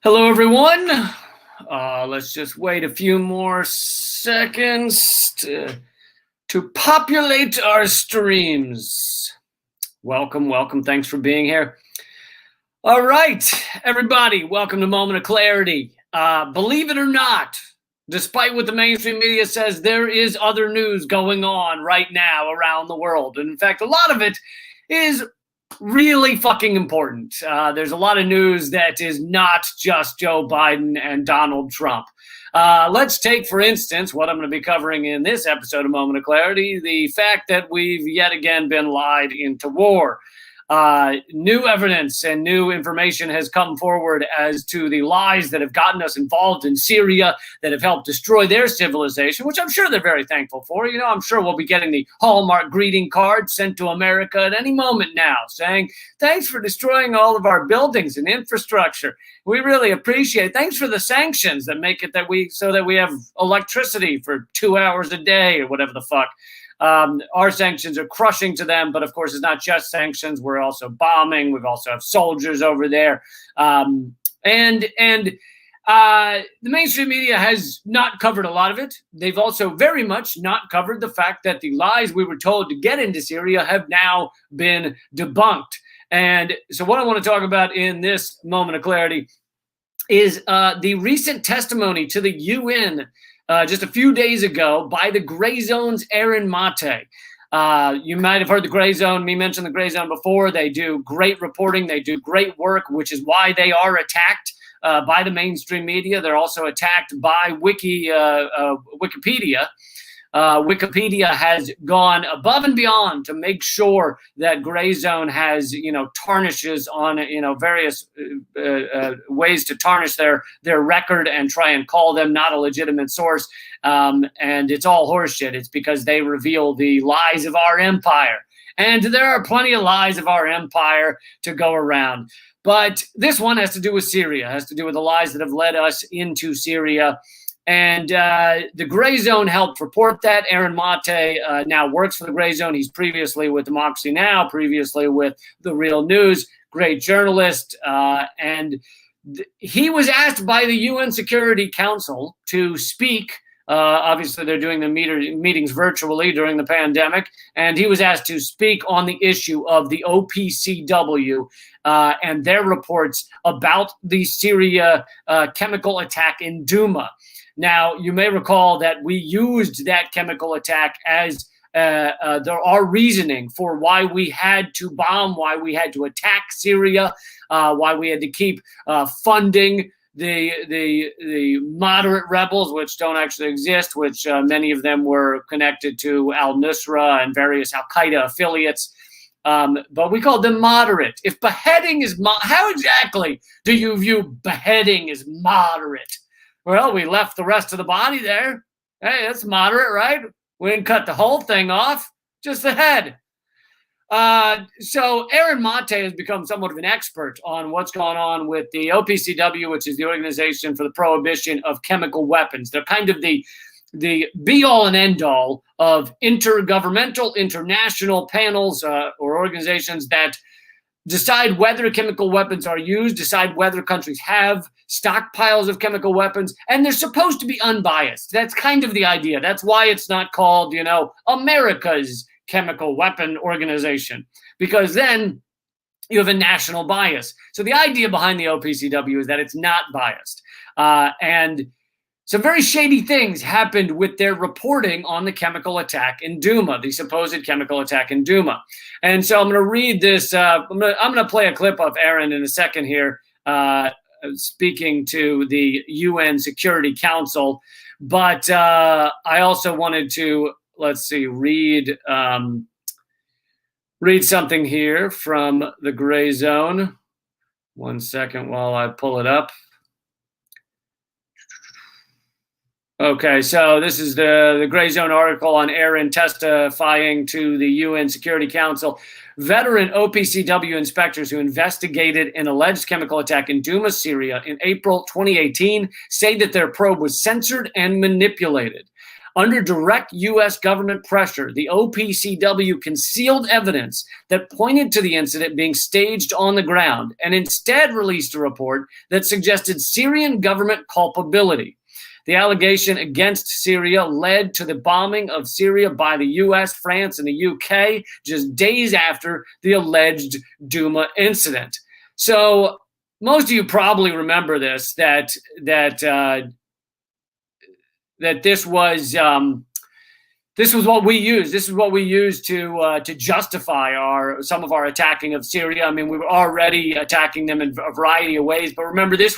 Hello, everyone. Let's just wait a few more seconds to populate our streams. Welcome, welcome. Thanks for being here. All right, everybody, welcome to Moment of Clarity. Believe it or not, despite what the mainstream media says, there is other news going on right now around the world. And in fact, a lot of it is really fucking important. There's a lot of news that is not just Joe Biden and Donald Trump. Let's take, for instance, what I'm going to be covering in this episode of Moment of Clarity, the fact that we've yet again been lied into war. New evidence and new information has come forward as to the lies that have gotten us involved in Syria, that have helped destroy their civilization, which I'm sure they're very thankful for. You know, I'm sure we'll be getting the Hallmark greeting card sent to America at any moment now saying, thanks for destroying all of our buildings and infrastructure. We really appreciate it. Thanks for the sanctions that make it so that we have electricity for 2 hours a day or whatever the fuck. Our sanctions are crushing to them, but of course it's not just sanctions. We're also bombing. We've also have soldiers over there. And the mainstream media has not covered a lot of it. They've also very much not covered the fact that the lies we were told to get into Syria have now been debunked. And so what I want to talk about in this Moment of Clarity is the recent testimony to the UN just a few days ago by the Gray Zone's Aaron Mate. You might have heard the Gray Zone, me mention the Gray Zone before. They do great reporting. They do great work, which is why they are attacked by the mainstream media. They're also attacked by Wikipedia. Wikipedia has gone above and beyond to make sure that Gray Zone has, tarnishes on, various ways to tarnish their record and try and call them not a legitimate source. And it's all horseshit. It's because they reveal the lies of our empire. And there are plenty of lies of our empire to go around. But this one has to do with Syria, has to do with the lies that have led us into Syria. And the Gray Zone helped report that. Aaron Mate now works for the Gray Zone. He's previously with Democracy Now!, previously with The Real News, great journalist. He was asked by the UN Security Council to speak. Obviously, they're doing the meetings virtually during the pandemic. And he was asked to speak on the issue of the OPCW and their reports about the Syria chemical attack in Douma. Now, you may recall that we used that chemical attack as our reasoning for why we had to bomb, why we had to attack Syria, why we had to keep funding the moderate rebels, which don't actually exist, which many of them were connected to al-Nusra and various al-Qaeda affiliates. But we called them moderate. If beheading is how exactly do you view beheading as moderate? Well, we left the rest of the body there. Hey, that's moderate, right? We didn't cut the whole thing off, just the head. So Aaron Mate has become somewhat of an expert on what's going on with the OPCW, which is the Organization for the Prohibition of Chemical Weapons. They're kind of the be-all and end-all of intergovernmental, international panels or organizations that decide whether chemical weapons are used, decide whether countries have stockpiles of chemical weapons, and they're supposed to be unbiased. That's kind of the idea. That's why it's not called, America's Chemical Weapon Organization, because then you have a national bias. So the idea behind the OPCW is that it's not biased. And some very shady things happened with their reporting on the chemical attack in Douma, the supposed chemical attack in Douma. And so I'm going to read this. I'm going to play a clip of Aaron in a second here, speaking to the UN Security Council. But I also wanted to, read something here from the Gray Zone. 1 second while I pull it up. Okay, so this is the Gray Zone article on Aaron testifying to the UN Security Council. Veteran OPCW inspectors who investigated an alleged chemical attack in Douma, Syria in April 2018 say that their probe was censored and manipulated. Under direct U.S. government pressure, the OPCW concealed evidence that pointed to the incident being staged on the ground and instead released a report that suggested Syrian government culpability. The allegation against Syria led to the bombing of Syria by the U.S., France, and the UK just days after the alleged Douma incident. So most of you probably remember this, that this was what we used. This is what we used to justify some of our attacking of Syria. I mean, we were already attacking them in a variety of ways, but remember, it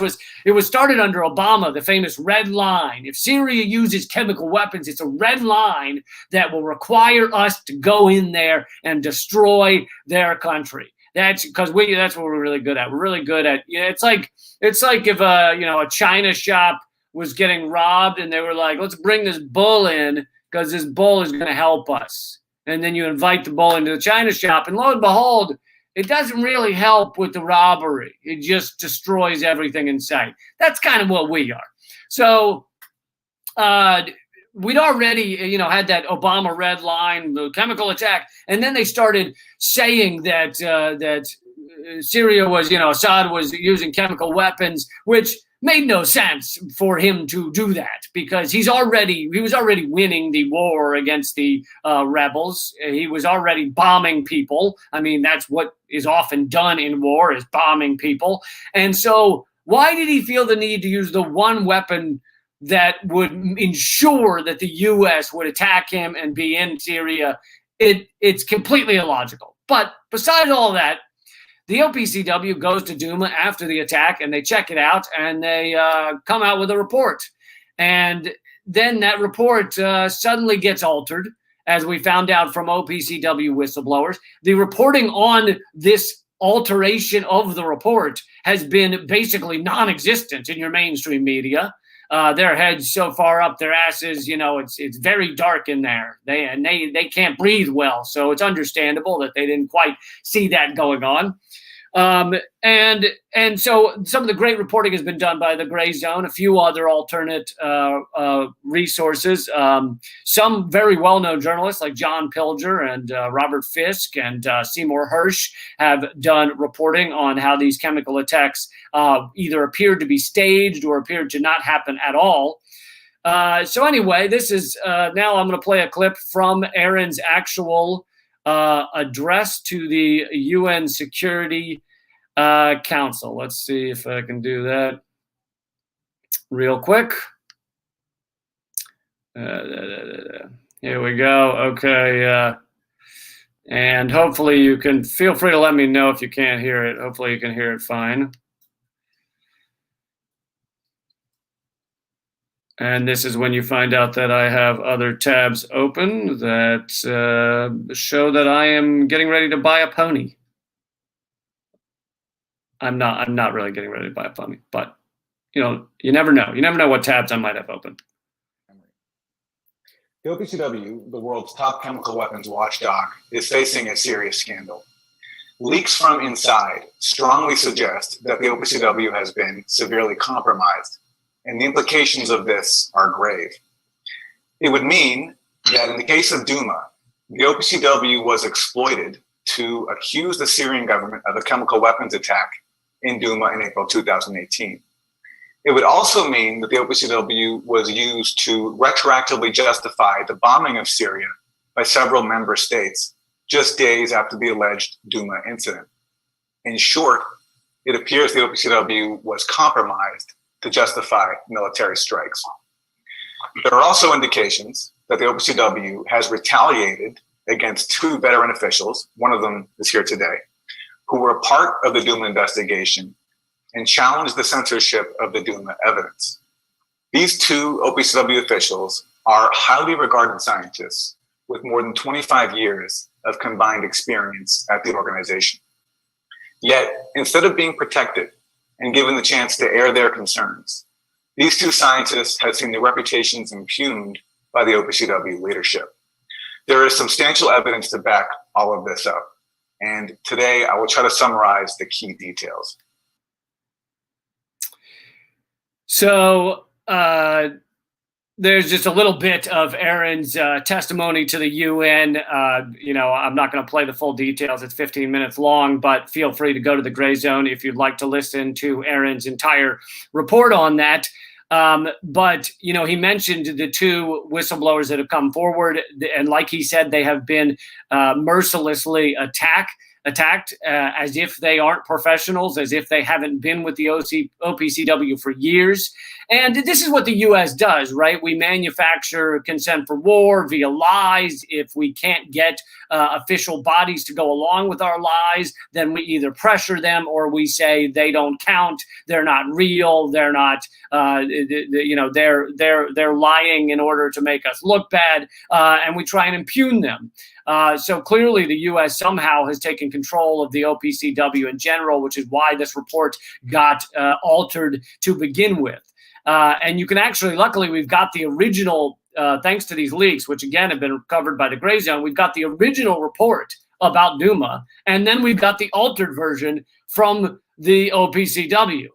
was started under Obama, the famous red line. If Syria uses chemical weapons, it's a red line that will require us to go in there and destroy their country. That's because that's what we're really good at. We're really good at. It's like if a China shop was getting robbed and they were like, let's bring this bull in because this bull is going to help us. And then you invite the bull into the China shop, and lo and behold, it doesn't really help with the robbery. It just destroys everything in sight. That's kind of what we are. So we'd already, had that Obama red line, the chemical attack, and then they started saying that Syria was, Assad was using chemical weapons, which made no sense for him to do that because he was already winning the war against the rebels. He was already bombing people. I mean, that's what is often done in war, is bombing people. And so why did he feel the need to use the one weapon that would ensure that the U.S. would attack him and be in Syria? It's completely illogical. But besides all that, the OPCW goes to Douma after the attack, and they check it out, and they come out with a report. And then that report suddenly gets altered, as we found out from OPCW whistleblowers. The reporting on this alteration of the report has been basically non-existent in your mainstream media. Their heads so far up their asses, it's very dark in there. They can't breathe well, so it's understandable that they didn't quite see that going on. And so some of the great reporting has been done by the Gray Zone, a few other alternate resources. Some very well-known journalists like John Pilger and Robert Fisk and Seymour Hersh have done reporting on how these chemical attacks either appeared to be staged or appeared to not happen at all. So anyway, this is now I'm going to play a clip from Aaron's actual address to the UN Security Council. Let's see if I can do that real quick. Here we go. Okay. And hopefully you can feel free to let me know if you can't hear it. Hopefully you can hear it fine. And this is when you find out that I have other tabs open that show that I am getting ready to buy a pony. I'm not really getting ready to buy a pony, but you never know. You never know what tabs I might have open. The OPCW, the world's top chemical weapons watchdog, is facing a serious scandal. Leaks from inside strongly suggest that the OPCW has been severely compromised, and the implications of this are grave. It would mean that in the case of Douma, the OPCW was exploited to accuse the Syrian government of a chemical weapons attack in Douma in April 2018. It would also mean that the OPCW was used to retroactively justify the bombing of Syria by several member states just days after the alleged Douma incident. In short, it appears the OPCW was compromised to justify military strikes. There are also indications that the OPCW has retaliated against two veteran officials, one of them is here today, who were a part of the Douma investigation and challenged the censorship of the Douma evidence. These two OPCW officials are highly regarded scientists with more than 25 years of combined experience at the organization. Yet, instead of being protected and given the chance to air their concerns, these two scientists have seen their reputations impugned by the OPCW leadership. There is substantial evidence to back all of this up, and today I will try to summarize the key details. So there's just a little bit of Aaron's testimony to the UN. I'm not going to play the full details. It's 15 minutes long, but feel free to go to the Gray Zone if you'd like to listen to Aaron's entire report on that. But he mentioned the two whistleblowers that have come forward, and like he said, they have been mercilessly attacked as if they aren't professionals, as if they haven't been with the OPCW for years. And this is what the U.S. does, right? We manufacture consent for war via lies. If we can't get official bodies to go along with our lies, then we either pressure them or we say they don't count, they're not real, they're not, they're lying in order to make us look bad, and we try and impugn them. So clearly the U.S. somehow has taken control of the OPCW in general, which is why this report got altered to begin with. And you can actually, luckily, we've got the original, thanks to these leaks, which again have been covered by the Gray Zone, we've got the original report about Douma, and then we've got the altered version from the OPCW.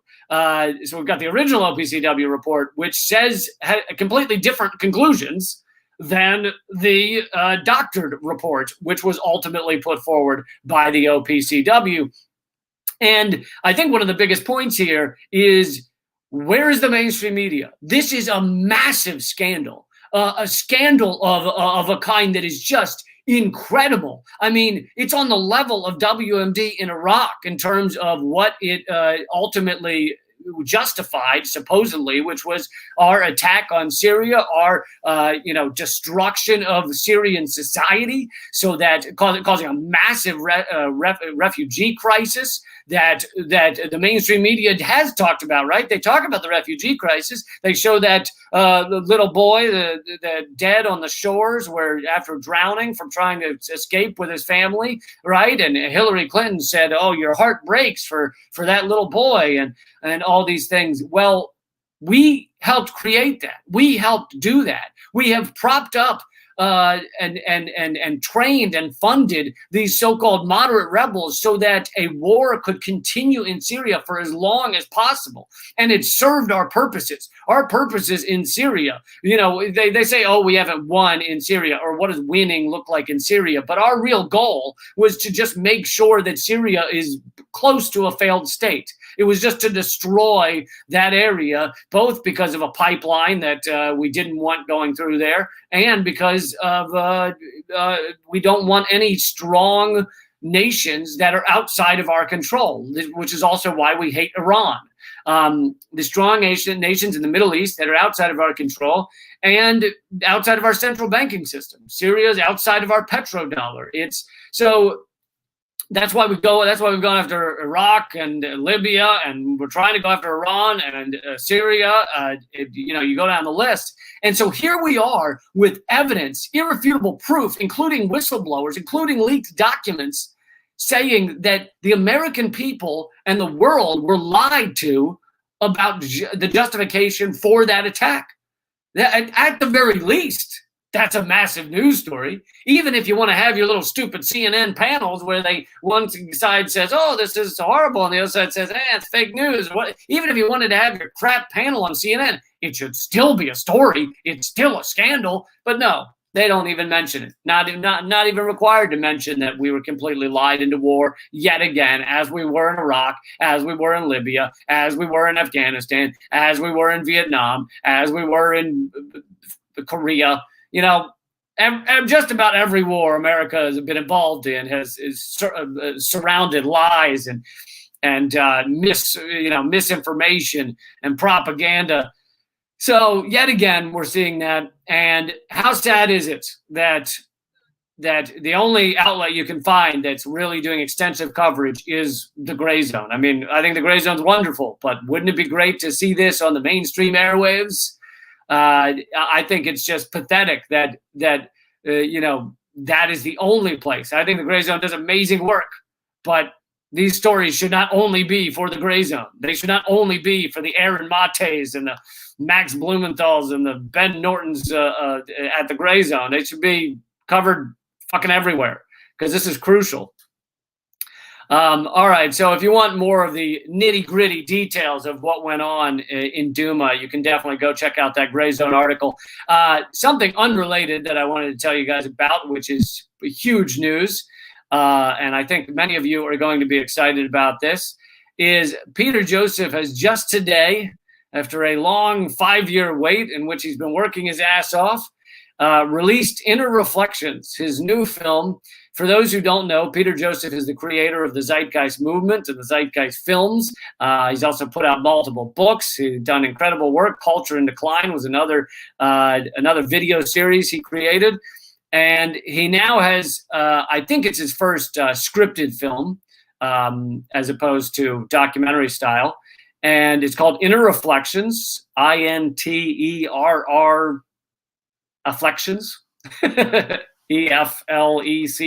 So we've got the original OPCW report, which says completely different conclusions than the doctored report, which was ultimately put forward by the OPCW. And I think one of the biggest points here is, where is the mainstream media? This is a massive scandal, a scandal of a kind that is just incredible. I mean, it's on the level of WMD in Iraq in terms of what it ultimately justified, supposedly, which was our attack on Syria, our destruction of Syrian society, so that causing a massive refugee crisis that the mainstream media has talked about, right? They talk about the refugee crisis. They show that the little boy, the dead on the shores, where after drowning from trying to escape with his family, right? And Hillary Clinton said, "Oh, your heart breaks for that little boy," and all these things. Well, we helped create that. We helped do that. We have propped up and trained and funded these so-called moderate rebels so that a war could continue in Syria for as long as possible. And it served our purposes. Our purposes in Syria, they say, oh, we haven't won in Syria, or what does winning look like in Syria? But our real goal was to just make sure that Syria is close to a failed state. It was just to destroy that area, both because of a pipeline that we didn't want going through there, and because of we don't want any strong nations that are outside of our control, which is also why we hate Iran. The strong nations in the Middle East that are outside of our control and outside of our central banking system. Syria is outside of our petrodollar. That's why we've gone after Iraq and Libya, and we're trying to go after Iran and Syria. You go down the list. And so here we are with evidence, irrefutable proof, including whistleblowers, including leaked documents, saying that the American people and the world were lied to about the justification for that attack. At the very least, that's a massive news story. Even if you want to have your little stupid CNN panels where one side says, oh, this is horrible, and the other side says, it's fake news. Even if you wanted to have your crap panel on CNN, it should still be a story. It's still a scandal. But no, they don't even mention it. Not even required to mention that we were completely lied into war yet again, as we were in Iraq, as we were in Libya, as we were in Afghanistan, as we were in Vietnam, as we were in Korea. Just about every war America has been involved in is surrounded lies and misinformation and propaganda. So yet again, we're seeing that. And how sad is it that the only outlet you can find that's really doing extensive coverage is the Gray Zone? I mean, I think the Gray Zone's wonderful, but wouldn't it be great to see this on the mainstream airwaves? I think it's just pathetic that is the only place. I think the Gray Zone does amazing work, but these stories should not only be for the Gray Zone. They should not only be for the Aaron Mates and the Max Blumenthals and the Ben Nortons at the Gray Zone. They should be covered fucking everywhere, because this is crucial. All right, so if you want more of the nitty-gritty details of what went on in Douma, you can definitely go check out that Gray Zone article. Something unrelated that I wanted to tell you guys about, which is huge news, and I think many of you are going to be excited about this, is Peter Joseph has just today, after a long 5-year wait in which he's been working his ass off, released Inner Reflections, his new film. For those who don't know, Peter Joseph is the creator of the Zeitgeist movement and the Zeitgeist films. He's also put out multiple books. He's done incredible work. Culture in Decline was another video series he created. And he now has, I think it's his first scripted film, as opposed to documentary style. And it's called Inner Reflections, INTERR Afflections. EFLECTIONS.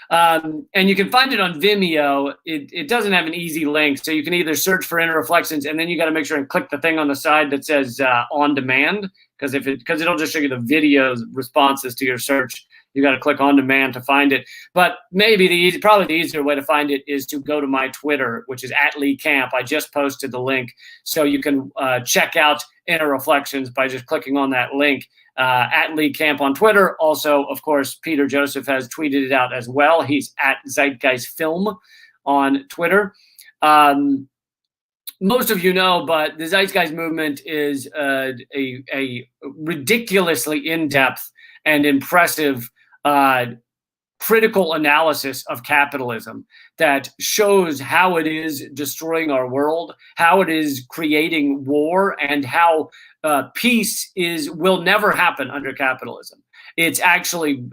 And you can find it on Vimeo. It doesn't have an easy link, so you can either search for Inner Reflections, and then you got to make sure and click the thing on the side that says on demand, because it'll just show you the videos responses to your search. You got to click on demand to find it. But maybe probably the easier way to find it is to go to my Twitter, which is @LeeCamp. I just posted the link, so you can check out Inner Reflections by just clicking on that link. @LeeCamp on Twitter. Also, of course, Peter Joseph has tweeted it out as well. He's @ZeitgeistFilm on Twitter. Most of you know, but the Zeitgeist movement is a ridiculously in-depth and impressive critical analysis of capitalism that shows how it is destroying our world, how it is creating war, and how peace will never happen under capitalism. It's actually,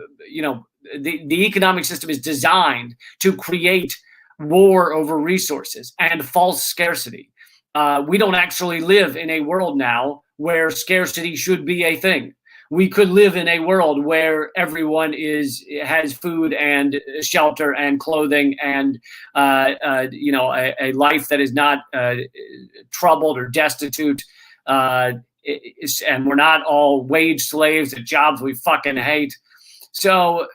the economic system is designed to create war over resources and false scarcity. We don't actually live in a world now where scarcity should be a thing. We could live in a world where everyone has food and shelter and clothing and a life that is not troubled or destitute, and we're not all wage slaves at jobs we fucking hate. So,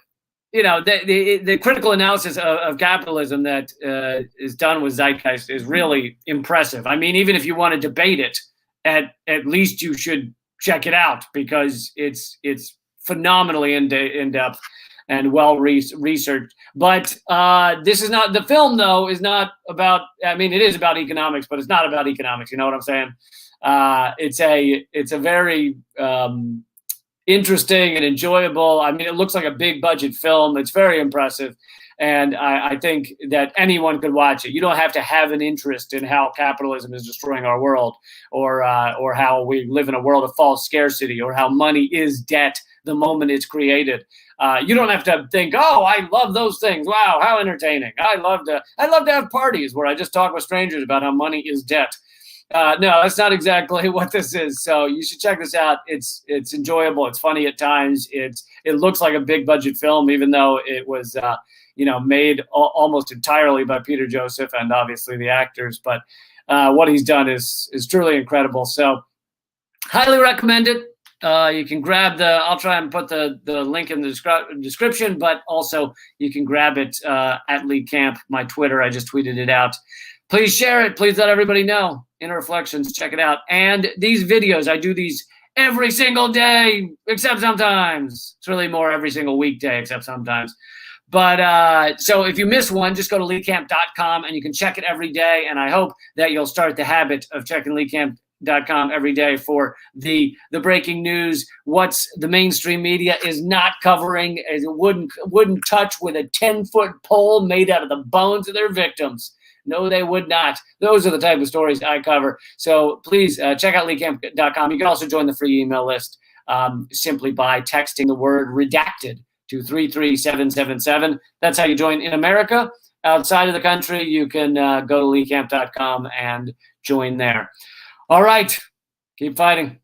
the critical analysis of capitalism that is done with Zeitgeist is really impressive. I mean, even if you want to debate it, at least you should check it out, because it's phenomenally in depth and well researched. But this is not, the film though is not about, I mean, it is about economics, but it's not about economics. You know what I'm saying? It's a very interesting and enjoyable. I mean, it looks like a big budget film. It's very impressive. And I think that anyone could watch it. You don't have to have an interest in how capitalism is destroying our world, or how we live in a world of false scarcity, or how money is debt the moment it's created. You don't have to think, oh, I love those things. Wow, how entertaining. I love to have parties where I just talk with strangers about how money is debt. No, that's not exactly what this is. So you should check this out. It's enjoyable. It's funny at times. It looks like a big budget film, even though it was made almost entirely by Peter Joseph and obviously the actors. But what he's done is truly incredible. So highly recommend it. You can grab I'll try and put the link in the description, but also you can grab it @LeeCamp, my Twitter. I just tweeted it out. Please share it. Please let everybody know. Inner Reflections, check it out. And these videos, I do these every single day, except sometimes. It's really more every single weekday, except sometimes. But so if you miss one, just go to LeeCamp.com and you can check it every day. And I hope that you'll start the habit of checking LeeCamp.com every day for the breaking news, what's the mainstream media is not covering, as it wouldn't touch with a 10-foot pole made out of the bones of their victims. No, they would not. Those are the type of stories I cover. So please check out LeeCamp.com. You can also join the free email list simply by texting the word redacted to 33777. That's how you join in America. Outside of the country, you can go to LeeCamp.com and join there. All right. Keep fighting.